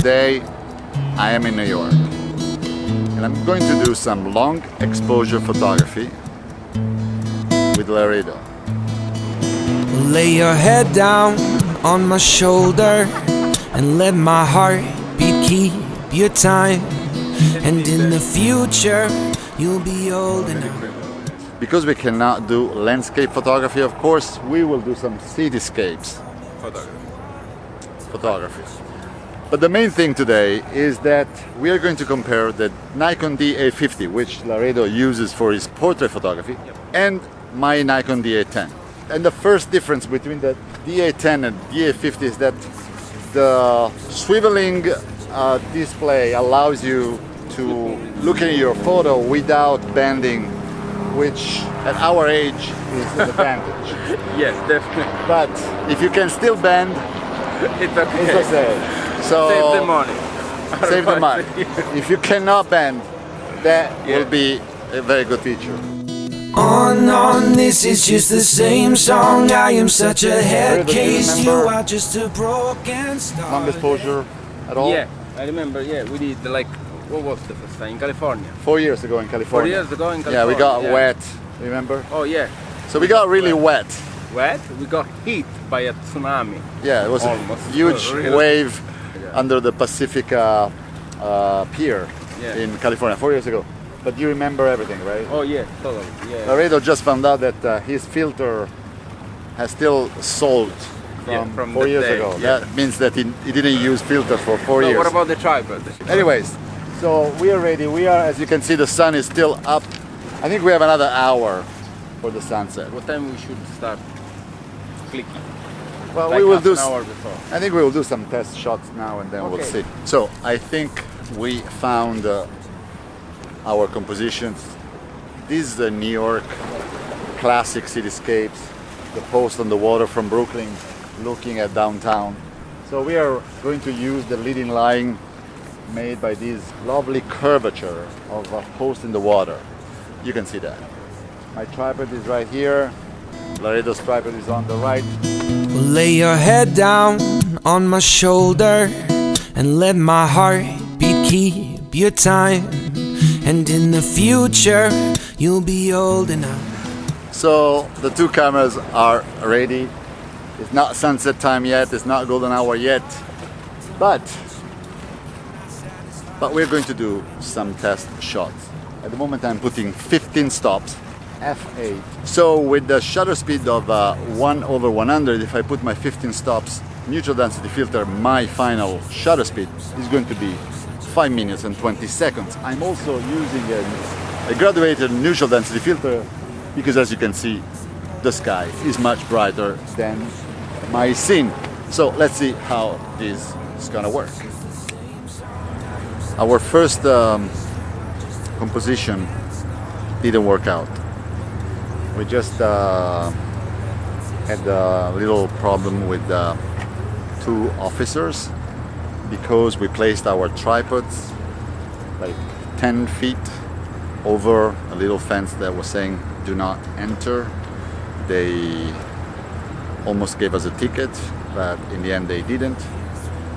today I am in New York and I'm going to do some long exposure photography with 𝗪𝗲𝗀𝗀. Lay your head down on my shoulder and let my heartbeat keep your time. And in the future, you'll be old enough. Because we cannot do landscape photography, of course, we will do some cityscapes photography. But the main thing today is that we are going to compare the Nikon D850, which 𝗪𝗲𝗀 uses for his portrait photography, and my Nikon D810. And the first difference between the D810 and D850 is that the swiveling display allows you to look at your photo without bending, which at our age is an advantage. Yes, definitely. But if you can still bend, It's okay. it's okay. So Save the money. save the money. If you cannot bend, that will be a very good feature. On, this is just the same song. I am such a head case. You are just a broken star. Long exposure at all? Yeah, I remember. Yeah, we did like, what was the first time in California? 4 years ago in California. 4 years ago in Yeah, we California. got wet, remember? Oh yeah, So we got really wet. wet. We got hit by a tsunami. Yeah, it was Almost. a huge Really? wave Yeah. under the Pacific Pier in California 4 years ago. But you remember everything, right? Oh yeah, totally. Yeah. 𝗪𝗲𝗀𝗀 just found out that his filter has still sold from 4 that years day, ago. yeah. That means that he didn't use filter for 4 So years. what about the tripod? Anyways, so we are ready. We are, as you can see, the sun is still up. I think we have another hour for the sunset. What time we should start clicking? Well, Like we will half do. an hour before. I think we will do some test shots now, and then we'll Okay. see. So I think we found our compositions. This is the New York classic cityscapes. The post on the water from Brooklyn, looking at downtown. So we are going to use the leading line made by this lovely curvature of a post in the water. You can see that. My tripod is right here. 𝗪𝗲𝗀𝗀's tripod is on the right. Lay your head down on my shoulder and let my heartbeat keep your time. And in the future, you'll be old enough. So the two cameras are ready. It's not sunset time yet, it's not golden hour yet, but we're going to do some test shots. At the moment I'm putting 15 stops, f8. So with the shutter speed of 1/100, if I put my 15 stops neutral density filter, my final shutter speed is going to be 5 minutes and 20 seconds. I'm also using a graduated neutral density filter because, as you can see, the sky is much brighter than my scene. So let's see how this is gonna work. Our first composition didn't work out. We just had a little problem with two officers because we placed our tripods like 10 feet over a little fence that was saying do not enter. They almost gave us a ticket, but in the end they didn't.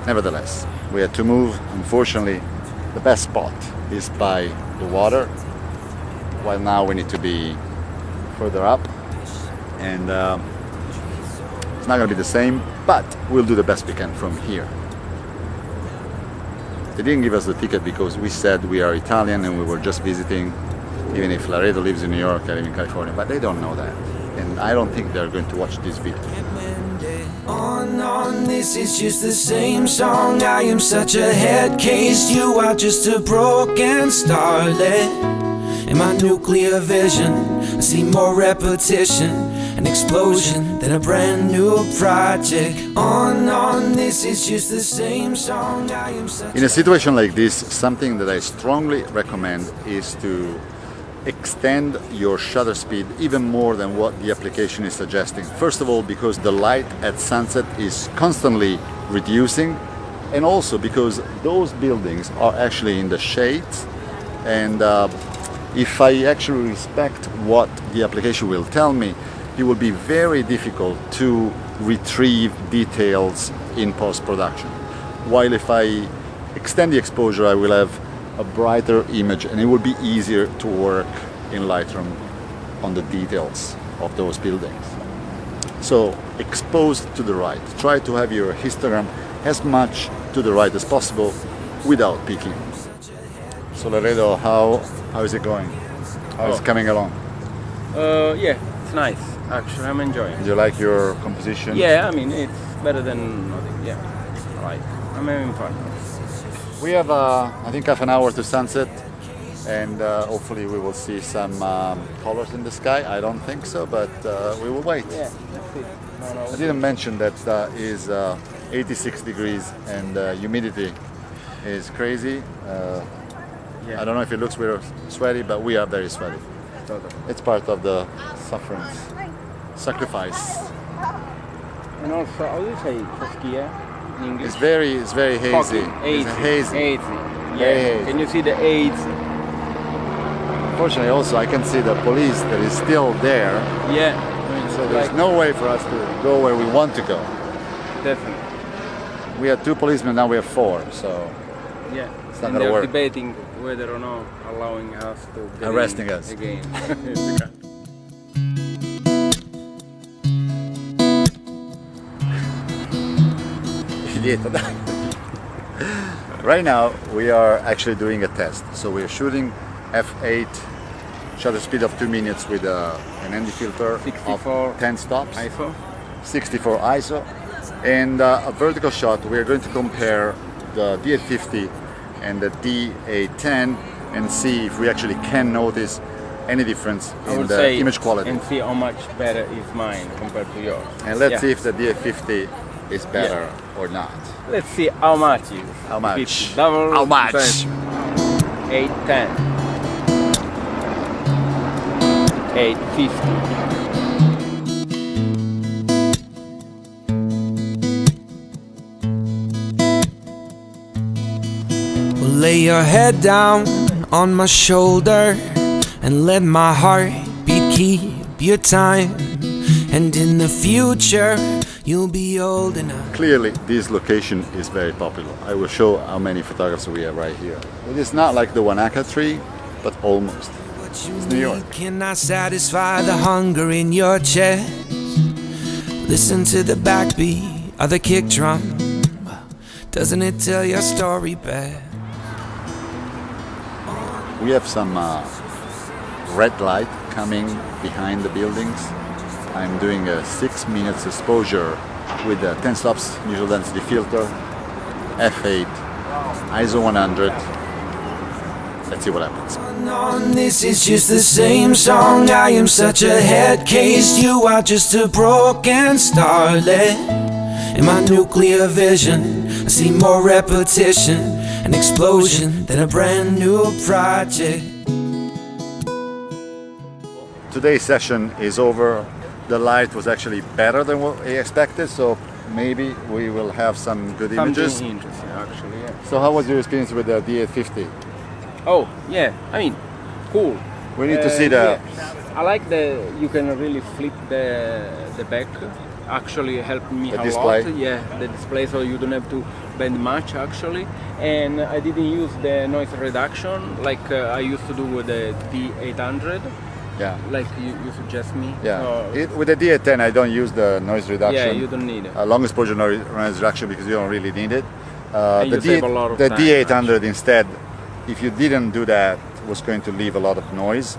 Nevertheless, we had to move. Unfortunately, the best spot is by the water, while now we need to be further up, and it's not going to be the same, but we'll do the best we can from here. They didn't give us the ticket because we said we are Italian and we were just visiting, even if 𝗪𝗲𝗀𝗀 lives in New York, I live in California, but they don't know that, and I don't think they're going to watch this video. On, this is just the same song. I am such a head case. You are just a broken starlet. In my nuclear vision, I see more repetition, an explosion than a brand new project. On, this is just the same song. I am such In a situation like this, something that I strongly recommend is to extend your shutter speed even more than what the application is suggesting. First of all, because the light at sunset is constantly reducing, and also because those buildings are actually in the shade, and if I actually respect what the application will tell me, it will be very difficult to retrieve details in post-production. While if I extend the exposure, I will have a brighter image and it will be easier to work in Lightroom on the details of those buildings. So expose to the right. Try to have your histogram as much to the right as possible without peaking. So Laredo, how is it going? How is it coming along? Yeah, it's nice. Actually, I'm enjoying. Do you like your composition? Yeah, I mean it's better than nothing. Yeah, I'm having fun. We have, I think, half an hour to sunset, and hopefully we will see some colors in the sky. I don't think so, but we will wait. Yeah, that's it. I didn't mention that is 86 degrees and humidity is crazy. Yeah. I don't know if it looks we're sweaty, but we are very sweaty. Totally. It's part of the sufferance, sacrifice. And also, how do you say 𝗬𝗂 in English? It's very hazy. Foggy. It's hazy. Yeah. hazy. Can you see the AIDS? Unfortunately, also I can see the police that is still there. Yeah. So there's no way for us to go where we want to go. Definitely. We had 2 policemen, now we have 4. So Yeah. it's not And gonna they're work. debating whether or not allowing us to get Arresting in us. again. Right now we are actually doing a test. So we're shooting f8 shutter speed of 2 minutes with an ND filter 64 of 10 stops, iPhone? 64 ISO, and a vertical shot. We're going to compare the D850 and the D810 and see if we actually can notice any difference I in would the say image quality. and see how much better is mine compared to yours. And let's Yeah. see if the D850 is better or not. Let's see how much is. How much? If it's double, How much? 810. 850. Well, lay your head down on my shoulder and let my heartbeat keep your time. And in the future, you'll be old enough. Clearly, this location is very popular. I will show how many photographers we have right here. It is not like the 𝗏𝗏 tree, but almost. It's New York. Cannot satisfy the hunger in your chest. Listen to the backbeat of the kick drum. Doesn't it tell your story best? We have some red light coming behind the buildings. I'm doing a 6 minutes exposure with a 10 stops visual density filter, f8, ISO 100. Let's see what happens. This is just the same song. I am such a head case. You are just a broken starlet. In my nuclear vision, I see more repetition, an explosion than a brand new project. Today's session is over. The light was actually better than what I expected, so maybe we will have some good images. Something interesting, actually. Yeah. So how was your experience with the D850? Oh, yeah. I mean, cool. We need to see the... Yeah. I like you can really flip the back. Actually helped me The a display? lot. Yeah, the display, so you don't have to bend much actually. And I didn't use the noise reduction like I used to do with the D800. Yeah. Like you suggest me. Yeah. So, With the D810, I don't use the noise reduction. yeah, you don't need it. Long exposure noise reduction because you don't really need it. And you save a lot of the time, D800 instead, if you didn't do that, was going to leave a lot of noise.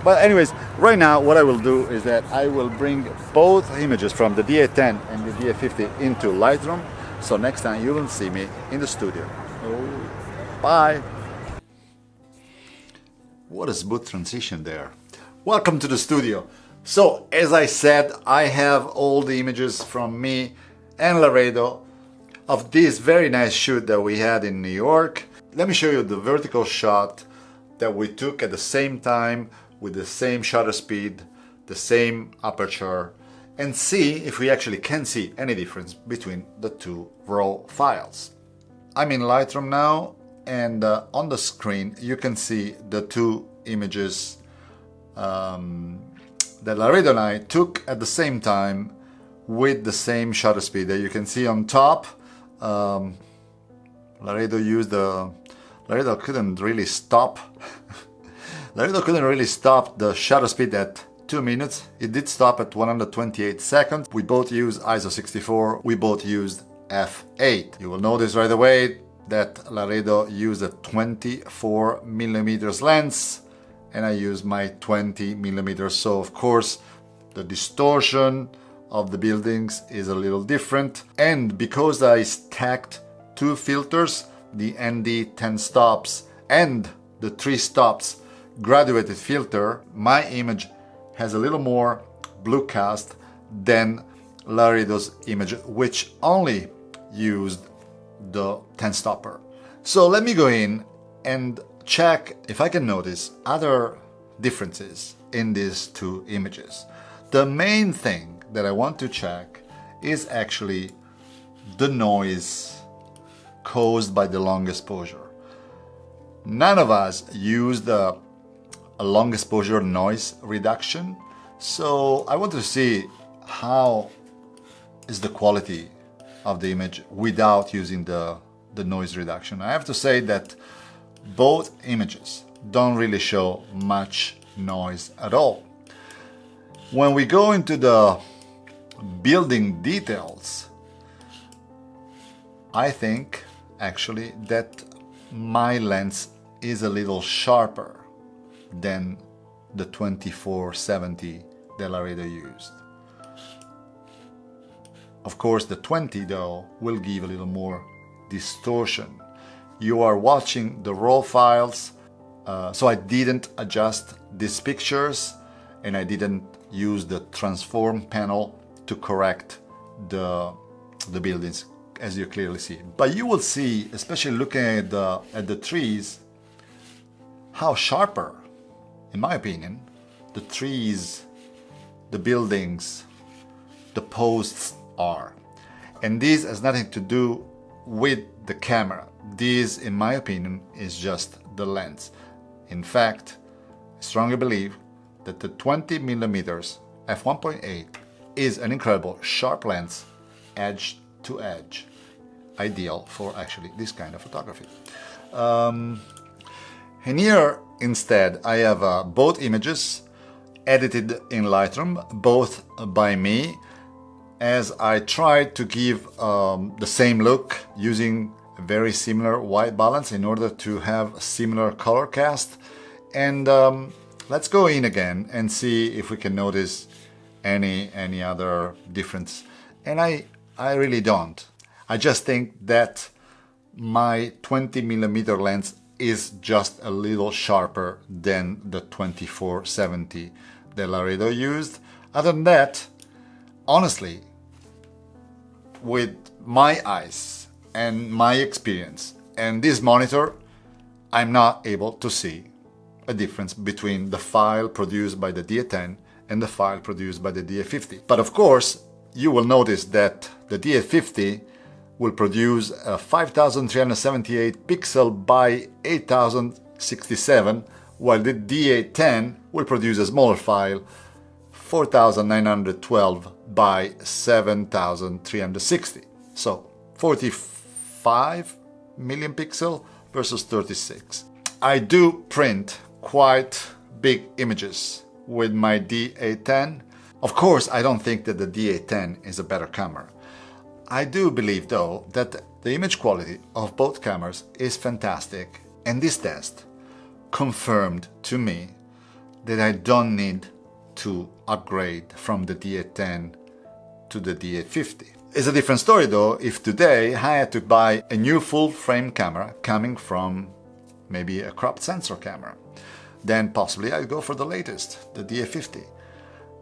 But anyways, right now what I will do is that I will bring both images from the D810 and the D850 into Lightroom. So next time you will see me in the studio. Oh. Bye. What a smooth transition there. Welcome to the studio. So as I said, I have all the images from me and Laredo of this very nice shoot that we had in New York. Let me show you the vertical shot that we took at the same time with the same shutter speed, the same aperture, and see if we actually can see any difference between the two raw files. I'm in Lightroom now, and on the screen you can see the two images that Laredo and I took at the same time with the same shutter speed that you can see on top. Łaredo couldn't really stop. Łaredo couldn't really stop the shutter speed at 2 minutes. It did stop at 128 seconds. We both used ISO 64. We both used f8. You will notice right away that Łaredo used a 24mm lens and I used my 20mm. So of course the distortion of the buildings is a little different. And because I stacked two filters, the ND10 stops and the 3 stops graduated filter, my image has a little more blue cast than Łaredo's image, which only used the 10 stopper. So let me go in and check if I can notice other differences in these two images. The main thing that I want to check is actually the noise caused by the long exposure. None of us used a long exposure noise reduction, so I want to see how is the quality of the image without using the noise reduction. I have to say that both images don't really show much noise at all. When we go into the building details, I think actually that my lens is a little sharper than the 2470 that Łaredo used. Of course, the 20 though will give a little more distortion. You are watching the raw files, so I didn't adjust these pictures and I didn't use the transform panel to correct the buildings, as you clearly see. But you will see, especially looking at the trees, how sharper, in my opinion, the trees, the buildings, the posts are. And this has nothing to do with the camera. This, in my opinion, is just the lens. In fact, I strongly believe that the 20mm f1.8 is an incredible sharp lens, edge to edge, ideal for actually this kind of photography. And here instead I have both images edited in Lightroom, both by me, as I tried to give the same look using a very similar white balance in order to have a similar color cast. And let's go in again and see if we can notice any other difference. And I really don't. I just think that my 20mm lens is just a little sharper than the 2470 that Łaredo used. Other than that, honestly, with my eyes and my experience and this monitor, I'm not able to see a difference between the file produced by the D810 and the file produced by the D850. But of course, you will notice that the D850 will produce a 5378 pixel by 8067, while the D810 will produce a smaller file, 4912 by 7360. So 45 million pixel versus 36. I do print quite big images with my D810. Of course, I don't think that the D810 is a better camera. I do believe though that the image quality of both cameras is fantastic, and this test confirmed to me that I don't need to upgrade from the D810 to the D850. It's a different story though if today I had to buy a new full frame camera coming from maybe a cropped sensor camera. Then possibly I'd go for the latest, the D850.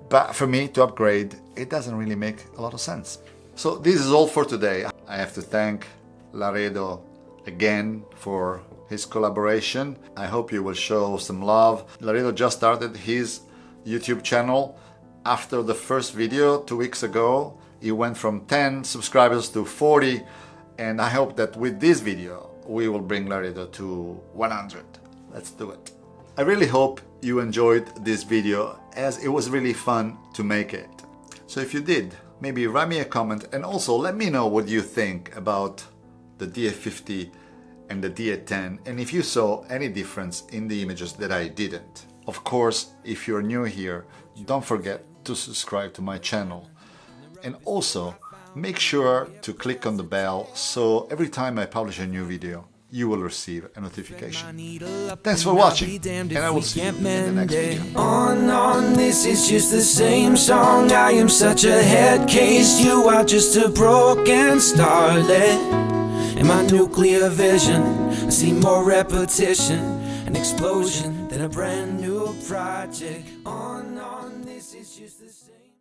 But for me to upgrade, it doesn't really make a lot of sense. So this is all for today. I have to thank Łaredo again for his collaboration. I hope you will show some love. Łaredo just started his YouTube channel. After the first video 2 weeks ago, he went from 10 subscribers to 40, and I hope that with this video we will bring Łaredo to 100. Let's do it. I really hope you enjoyed this video, as it was really fun to make it. So if you did, maybe write me a comment and also let me know what you think about the D850 and the D810, and if you saw any difference in the images that I didn't. Of course, if you're new here, don't forget to subscribe to my channel. And also, make sure to click on the bell so every time I publish a new video, you will receive a notification. Thanks for watching, and I will see you in the next video. On, this is just the same song. I am such a head case, you are just a broken starlet. In my nuclear vision, I see more repetition, an explosion than a brand new project. On, this is just the same.